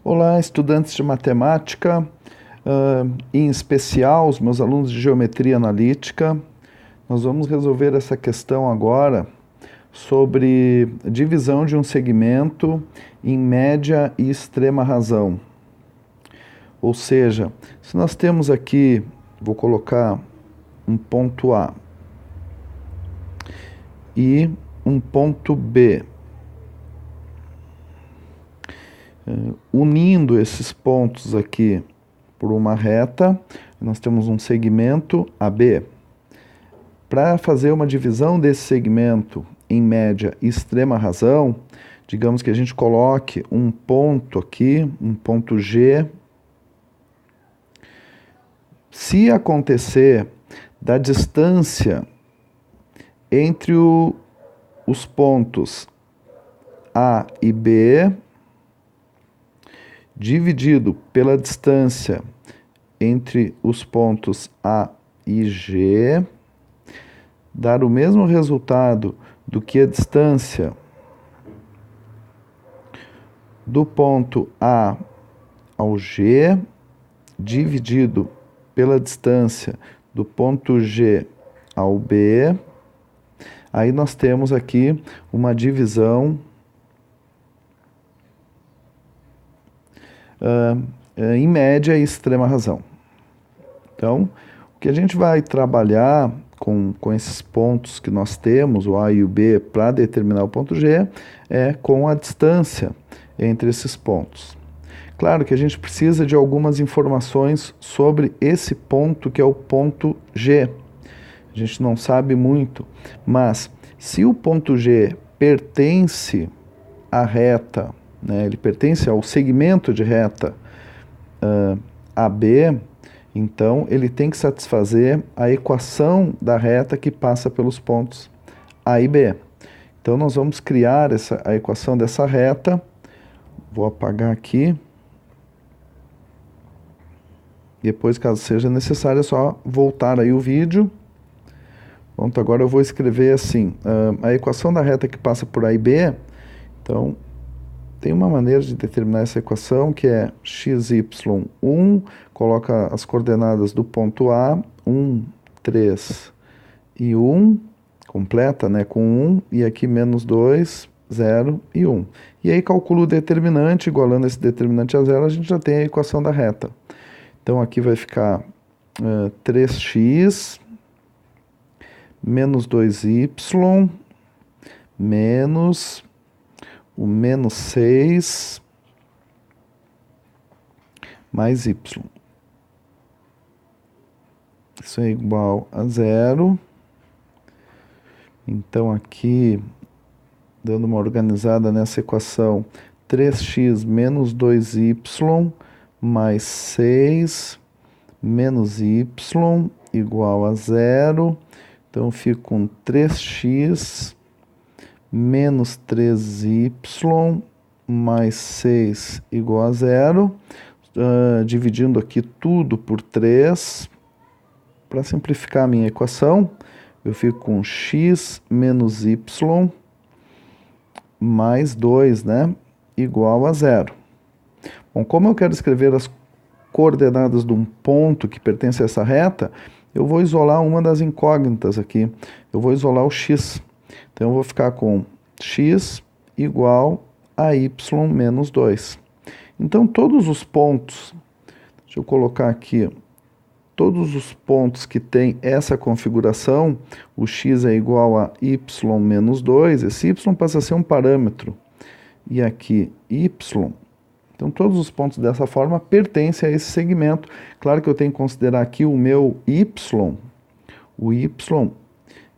Olá, estudantes de matemática, em especial os meus alunos de geometria analítica. Nós vamos resolver essa questão agora sobre divisão de um segmento em média e extrema razão. Ou seja, se nós temos aqui, vou colocar um ponto A e um ponto B. Unindo esses pontos aqui por uma reta, nós temos um segmento AB. Para fazer uma divisão desse segmento em média e extrema razão, digamos que a gente coloque um ponto aqui, um ponto G. Se acontecer da distância entre os pontos A e B, dividido pela distância entre os pontos A e G, dar o mesmo resultado do que a distância do ponto A ao G, dividido pela distância do ponto G ao B, aí nós temos aqui uma divisão em média e extrema razão. Então, o que a gente vai trabalhar com esses pontos que nós temos, o A e o B, para determinar o ponto G, é com a distância entre esses pontos. Claro que a gente precisa de algumas informações sobre esse ponto, que é o ponto G. A gente não sabe muito, mas se o ponto G pertence à reta, ele pertence ao segmento de reta AB, então ele tem que satisfazer a equação da reta que passa pelos pontos A e B. Então nós vamos criar a equação dessa reta. Vou apagar aqui. Depois, caso seja necessário, é só voltar aí o vídeo. Pronto, agora eu vou escrever assim, a equação da reta que passa por A e B. Então, tem uma maneira de determinar essa equação, que é xy1, coloca as coordenadas do ponto A, 1, 3 e 1, completa, com 1, e aqui menos 2, 0 e 1. E aí calculo o determinante, igualando esse determinante a zero, a gente já tem a equação da reta. Então aqui vai ficar 3x menos 2y menos o menos 6 mais y. Isso é igual a zero. Então aqui, dando uma organizada nessa equação, 3x menos 2y mais 6 menos y igual a zero. Então, eu fico com 3x menos 3y mais 6 igual a zero. Dividindo aqui tudo por 3, para simplificar a minha equação, eu fico com x menos y mais 2, igual a zero. Bom, como eu quero escrever as coordenadas de um ponto que pertence a essa reta, eu vou isolar uma das incógnitas aqui. Eu vou isolar o x. Então, eu vou ficar com x igual a y menos 2. Então, todos os pontos, deixa eu colocar aqui, todos os pontos que têm essa configuração, o x é igual a y menos 2, esse y passa a ser um parâmetro. E aqui, y. Então, todos os pontos dessa forma pertencem a esse segmento. Claro que eu tenho que considerar aqui o meu y. O y,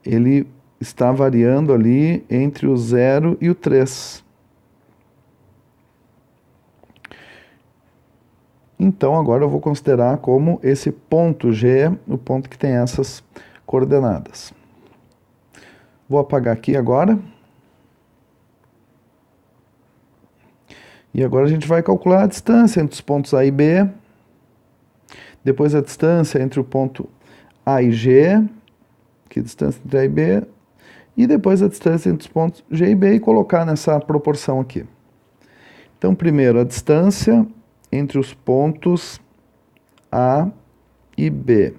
ele está variando ali entre o 0 e o 3. Então, agora eu vou considerar como esse ponto G, o ponto que tem essas coordenadas. Vou apagar aqui agora. E agora a gente vai calcular a distância entre os pontos A e B. Depois a distância entre o ponto A e G, que é a distância entre A e B. E depois a distância entre os pontos G e B e colocar nessa proporção aqui. Então, primeiro a distância entre os pontos A e B.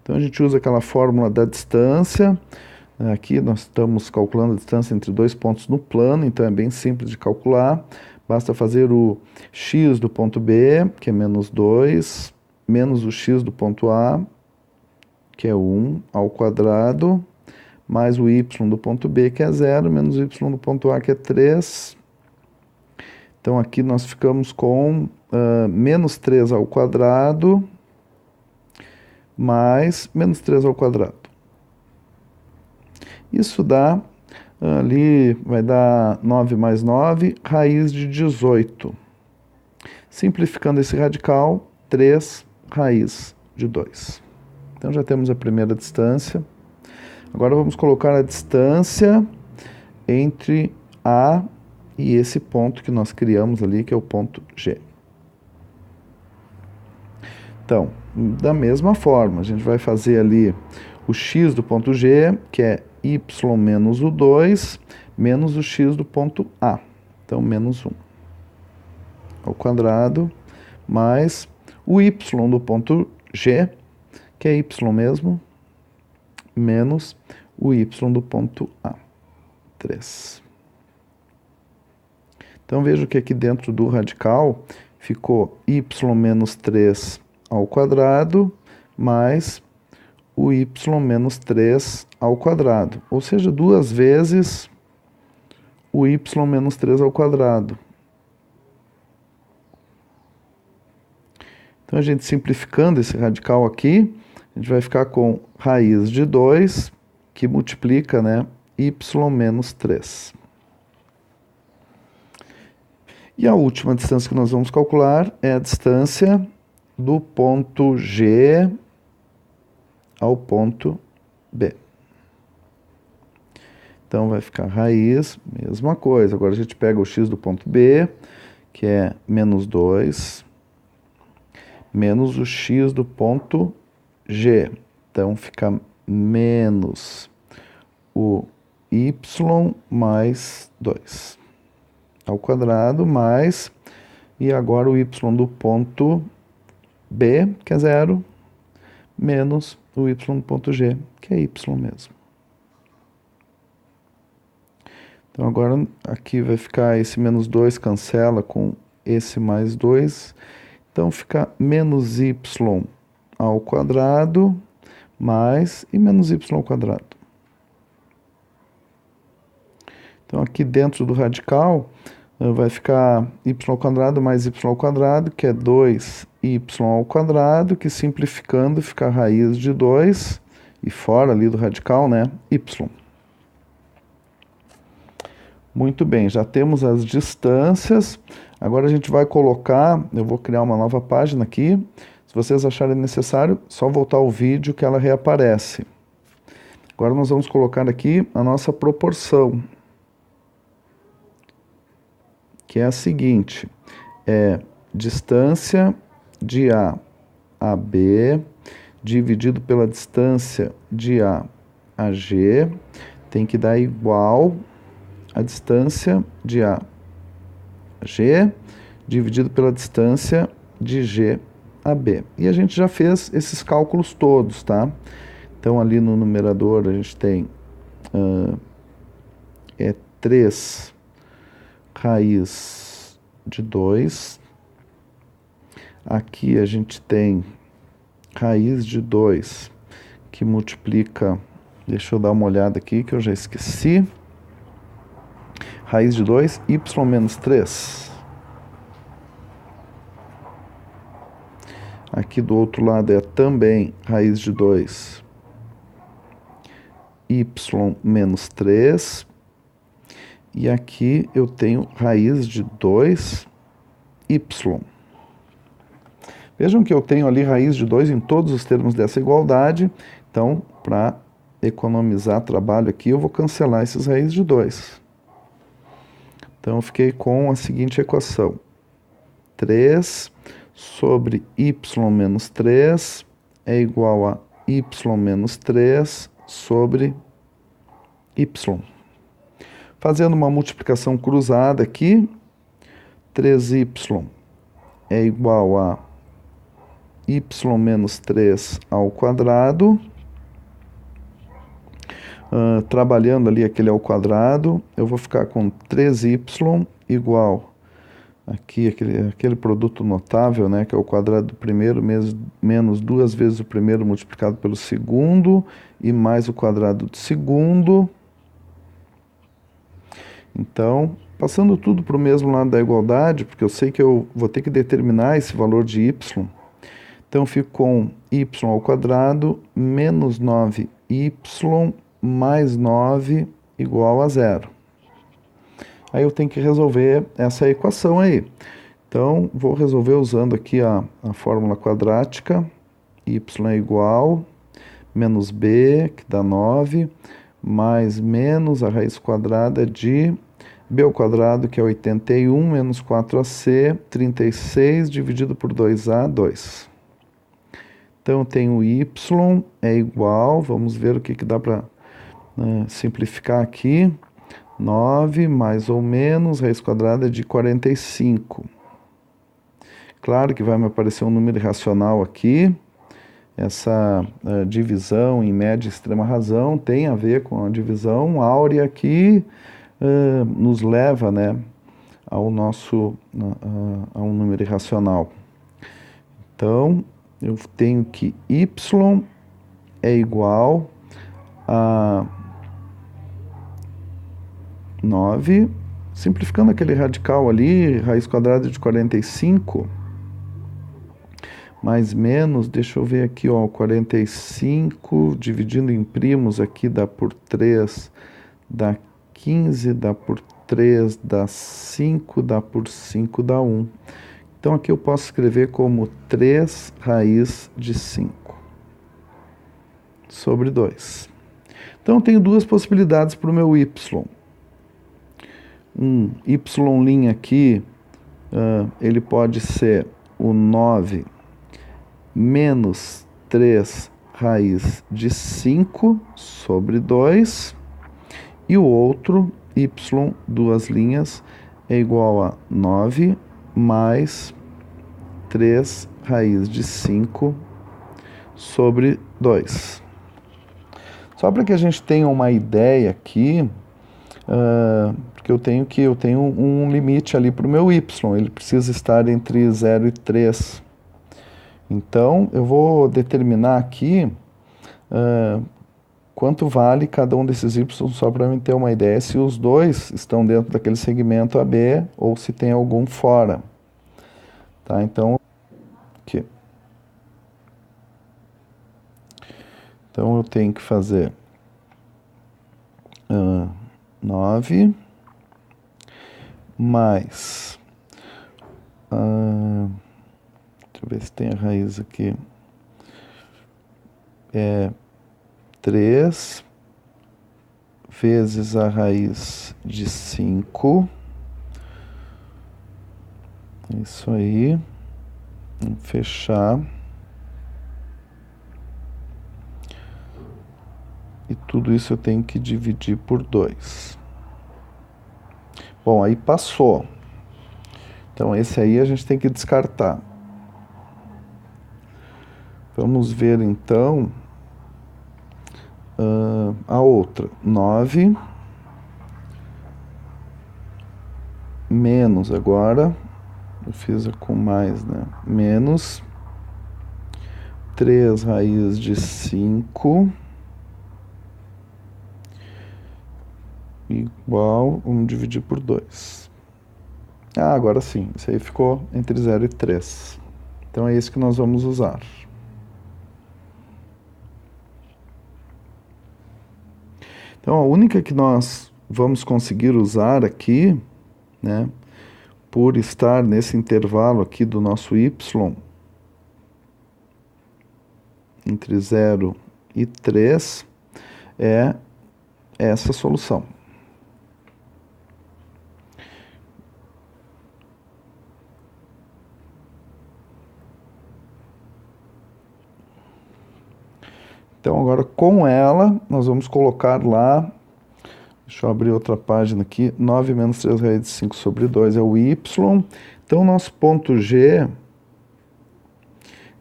Então a gente usa aquela fórmula da distância. Aqui nós estamos calculando a distância entre dois pontos no plano, então é bem simples de calcular. Basta fazer o x do ponto B, que é menos 2, menos o x do ponto A, que é 1, ao quadrado, mais o y do ponto B, que é 0, menos o y do ponto A, que é 3. Então aqui nós ficamos com menos 3 ao quadrado, mais menos 3 ao quadrado. Isso dá, ali vai dar 9 mais 9, raiz de 18. Simplificando esse radical, 3 raiz de 2. Então já temos a primeira distância. Agora vamos colocar a distância entre A e esse ponto que nós criamos ali, que é o ponto G. Então, da mesma forma, a gente vai fazer ali o x do ponto G, que é y menos o 2, menos o x do ponto A. Então, menos 1 ao quadrado, mais o y do ponto G, que é y mesmo, menos o y do ponto A, 3. Então, vejo que aqui dentro do radical ficou y menos 3 ao quadrado, mais o y menos 3 ao quadrado. Ou seja, 2 vezes o y menos 3 ao quadrado. Então, a gente simplificando esse radical aqui, a gente vai ficar com raiz de 2, que multiplica, né, y menos 3. E a última distância que nós vamos calcular é a distância do ponto G ao ponto B. Então, vai ficar raiz, mesma coisa. Agora a gente pega o x do ponto B, que é menos 2, menos o x do ponto G. Então, fica menos o y mais 2 ao quadrado, mais, e agora o y do ponto B, que é 0, menos o y do ponto G, que é y mesmo. Então, agora aqui vai ficar esse menos 2, cancela com esse mais 2. Então, fica menos y ao quadrado, mais e menos y ao quadrado. Então, aqui dentro do radical, vai ficar y ao quadrado mais y ao quadrado, que é 2y ao quadrado, que simplificando fica raiz de 2, e fora ali do radical, né, y. Muito bem, já temos as distâncias. Agora a gente vai colocar, eu vou criar uma nova página aqui. Se vocês acharem necessário, só voltar ao vídeo que ela reaparece. Agora nós vamos colocar aqui a nossa proporção, que é a seguinte, é distância de A a B dividido pela distância de A a G, tem que dar igual a distância de A a G dividido pela distância de G a B. E a gente já fez esses cálculos todos, tá? Então, ali no numerador a gente tem 3 raiz de 2. Aqui a gente tem raiz de 2 que multiplica, deixa eu dar uma olhada aqui que eu já esqueci. Raiz de 2, y menos 3. Aqui do outro lado é também raiz de 2, y menos 3. E aqui eu tenho raiz de 2y. Vejam que eu tenho ali raiz de 2 em todos os termos dessa igualdade. Então, para economizar trabalho aqui, eu vou cancelar esses raízes de 2. Então, eu fiquei com a seguinte equação. 3 sobre y menos 3 é igual a y menos 3 sobre y. Fazendo uma multiplicação cruzada aqui, 3y é igual a y menos 3 ao quadrado. Trabalhando ali aquele ao quadrado, eu vou ficar com 3y igual aqui aquele produto notável, né, que é o quadrado do primeiro menos 2 vezes o primeiro multiplicado pelo segundo e mais o quadrado do segundo. Então, passando tudo para o mesmo lado da igualdade, porque eu sei que eu vou ter que determinar esse valor de y. Então, eu fico com y ao quadrado menos 9y mais 9 igual a 0. Aí eu tenho que resolver essa equação aí. Então, vou resolver usando aqui a fórmula quadrática. Y é igual menos b, que dá 9, mais menos a raiz quadrada de b ao quadrado, que é 81, menos 4ac, 36, dividido por 2a, 2. Então, eu tenho y é igual, vamos ver o que dá para simplificar aqui. 9 mais ou menos, raiz quadrada de 45. Claro que vai me aparecer um número irracional aqui. Essa divisão em média e extrema razão tem a ver com a divisão áurea que nos leva, né, ao nosso, a um número irracional. Então, eu tenho que y é igual a 9, simplificando aquele radical ali, raiz quadrada de 45, mais menos, deixa eu ver aqui, ó, 45 dividindo em primos aqui dá por 3, dá 15, dá por 3, dá 5, dá por 5, dá 1. Então aqui eu posso escrever como 3 raiz de 5 sobre 2. Então eu tenho duas possibilidades para o meu y. Y' aqui, ele pode ser o 9 menos 3 raiz de 5 sobre 2, e o outro, y, duas linhas, é igual a 9 mais 3 raiz de 5 sobre 2. Só para que a gente tenha uma ideia aqui, porque eu tenho um limite ali para o meu y, ele precisa estar entre 0 e 3. Então, eu vou determinar aqui quanto vale cada um desses y, só para eu ter uma ideia se os dois estão dentro daquele segmento AB ou se tem algum fora. Tá? Então, aqui. Então, eu tenho que fazer 9 mais... deixa eu ver se tem a raiz aqui. 3 vezes a raiz de 5. Isso aí. Vamos fechar. E tudo isso eu tenho que dividir por 2. Bom, aí passou. Então, esse aí a gente tem que descartar. Vamos ver, então, a outra. 9 menos agora, eu fiz com mais, né? Menos 3 raiz de 5 igual, vamos dividir por 2. Agora sim, isso aí ficou entre 0 e 3. Então é isso que nós vamos usar. Então a única que nós vamos conseguir usar aqui, né, por estar nesse intervalo aqui do nosso y, entre 0 e 3, é essa solução. Então, agora com ela, nós vamos colocar lá, deixa Deixa eu abrir outra página aqui. 9 menos 3 raiz de 5 sobre 2 é o y. Então, o nosso ponto G,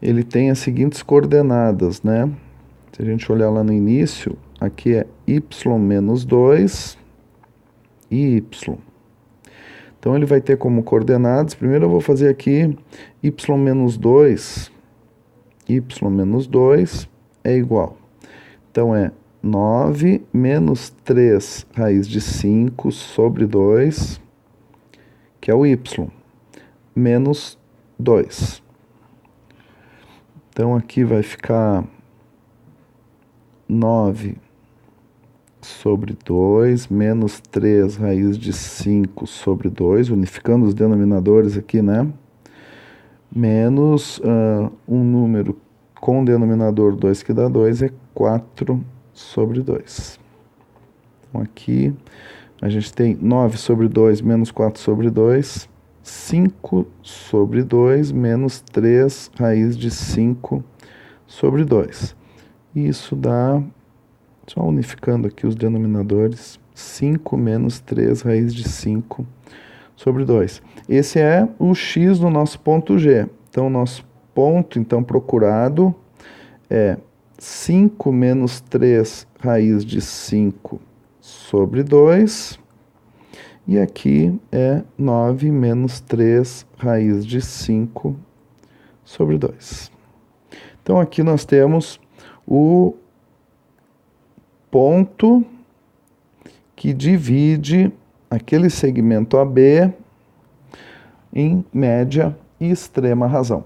ele tem as seguintes coordenadas, né? Se a gente olhar lá no início, aqui é y menos 2 e y. Então, ele vai ter como coordenadas, primeiro eu vou fazer aqui y menos 2 é igual. Então, é 9 menos 3 raiz de 5 sobre 2, que é o y, menos 2. Então, aqui vai ficar 9 sobre 2, menos 3 raiz de 5 sobre 2, unificando os denominadores aqui, né? Menos um número com denominador 2, que dá 2, é 4 sobre 2. Então, aqui a gente tem 9 sobre 2 menos 4 sobre 2, 5 sobre 2 menos 3 raiz de 5 sobre 2. Isso dá, só unificando aqui os denominadores, 5 menos 3 raiz de 5 sobre 2. Esse é o x do nosso ponto G. Então, o nosso ponto procurado é 5 menos 3 raiz de 5 sobre 2. E aqui é 9 menos 3 raiz de 5 sobre 2. Então, aqui nós temos o ponto que divide aquele segmento AB em média e extrema razão.